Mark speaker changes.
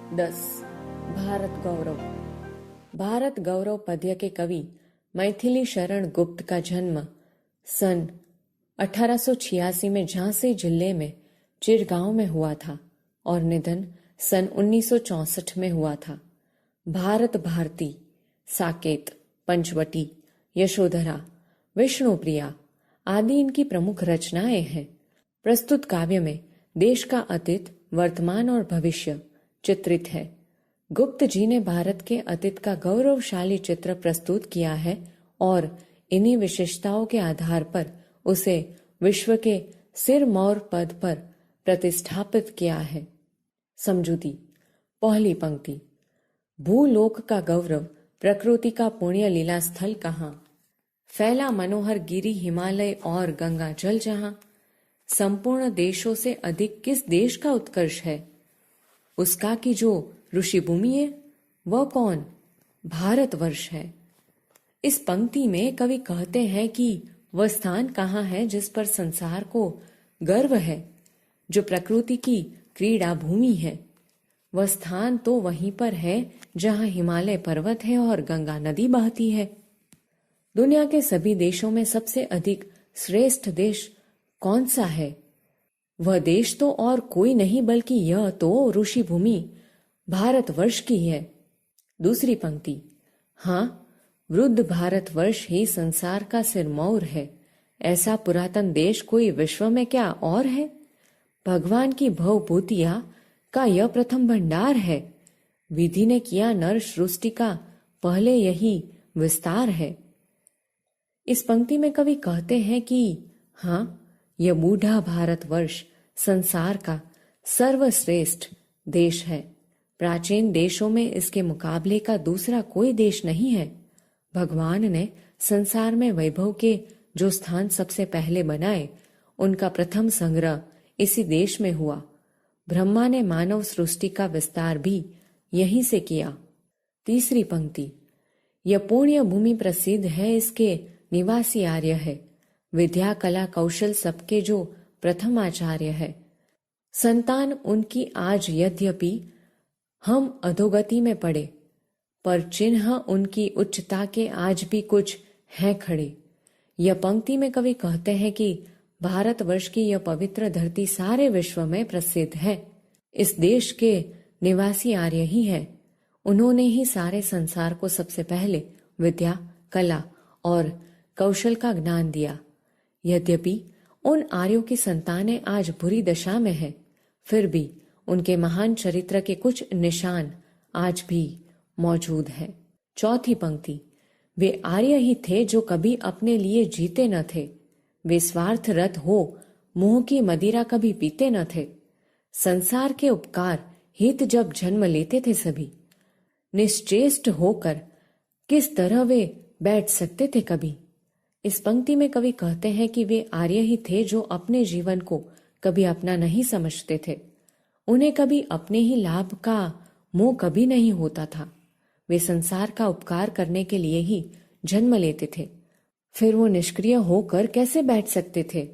Speaker 1: 10. भारत गौरव। भारत गौरव पद्य के कवि मैथिली शरण गुप्त का जन्म सन 1886 में झांसी जिले में चिरगांव में हुआ था और निधन सन 1964 में हुआ था। भारत भारती, साकेत, पंचवटी, यशोधरा, विष्णुप्रिया आदि इनकी प्रमुख रचनाएं हैं। प्रस्तुत काव्य में देश का अतीत, वर्तमान और भविष्य चित्रित है। गुप्त जी ने भारत के अतीत का गौरवशाली चित्र प्रस्तुत किया है और इन्हीं विशेषताओं के आधार पर उसे विश्व के सिरमौर पद पर प्रतिष्ठापित किया है। समझूती। पहली पंक्ति। भूलोक का गौरव, प्रकृति का पुण्य लीला स्थल कहाँ, फैला मनोहर गिरी हिमालय और गंगा जल जहां, संपूर्ण देशों से अधिक किस देश का उत्कर्ष है, उसका की जो ऋषि भूमि है वह कौन, भारतवर्ष है। इस पंक्ति में कवि कहते हैं कि वह स्थान कहाँ है जिस पर संसार को गर्व है, जो प्रकृति की क्रीड़ा भूमि है। वह स्थान तो वहीं पर है जहाँ हिमालय पर्वत है और गंगा नदी बहती है। दुनिया के सभी देशों में सबसे अधिक श्रेष्ठ देश कौन सा है? वह देश तो और कोई नहीं बल्कि यह तो ऋषि भूमि भारतवर्ष की है। दूसरी पंक्ति। हाँ, वृद्ध भारतवर्ष ही संसार का सिरमौर है। ऐसा पुरातन देश कोई विश्व में क्या और है? भगवान की भवभूतिया का यह प्रथम भंडार है। विधि ने किया नर सृष्टि का पहले यही विस्तार है। इस पंक्ति में कवि कहते हैं कि हाँ, यह बूढ़ा भारतवर्ष संसार का सर्वश्रेष्ठ देश है। प्राचीन देशों में इसके मुकाबले का दूसरा कोई देश नहीं है। भगवान ने संसार में वैभव के जो स्थान सबसे पहले बनाए, उनका प्रथम संग्रह इसी देश में हुआ। ब्रह्मा ने मानव सृष्टि का विस्तार भी यहीं से किया। तीसरी पंक्ति। यह पुण्य भूमि प्रसिद्ध है, इसके निवासी आर्य है। विद्या, कला, कौशल सबके जो प्रथम आचार्य है। संतान उनकी आज यद्यपि हम अधोगति में पड़े, पर चिन्ह उनकी उच्चता के आज भी कुछ है खड़े। यह पंक्ति में कवि कहते हैं कि भारतवर्ष की यह पवित्र धरती सारे विश्व में प्रसिद्ध है। इस देश के निवासी आर्य ही है। उन्होंने ही सारे संसार को सबसे पहले विद्या, कला और कौशल का ज्ञान दिया। यद्यपि उन आर्यों की संतानें आज बुरी दशा में है, फिर भी उनके महान चरित्र के कुछ निशान आज भी मौजूद हैं। चौथी पंक्ति। वे आर्य ही थे जो कभी अपने लिए जीते न थे। वे स्वार्थरत हो मोह की मदिरा कभी पीते न थे। संसार के उपकार हित जब जन्म लेते थे सभी, निश्चेष्ट होकर किस तरह वे बैठ सकते थे कभी। इस पंक्ति में कवि कहते हैं कि वे आर्य ही थे जो अपने जीवन को कभी अपना नहीं समझते थे। उन्हें कभी अपने ही लाभ का मोह कभी नहीं होता था। वे संसार का उपकार करने के लिए ही जन्म लेते थे। फिर वो निष्क्रिय होकर कैसे बैठ सकते थे?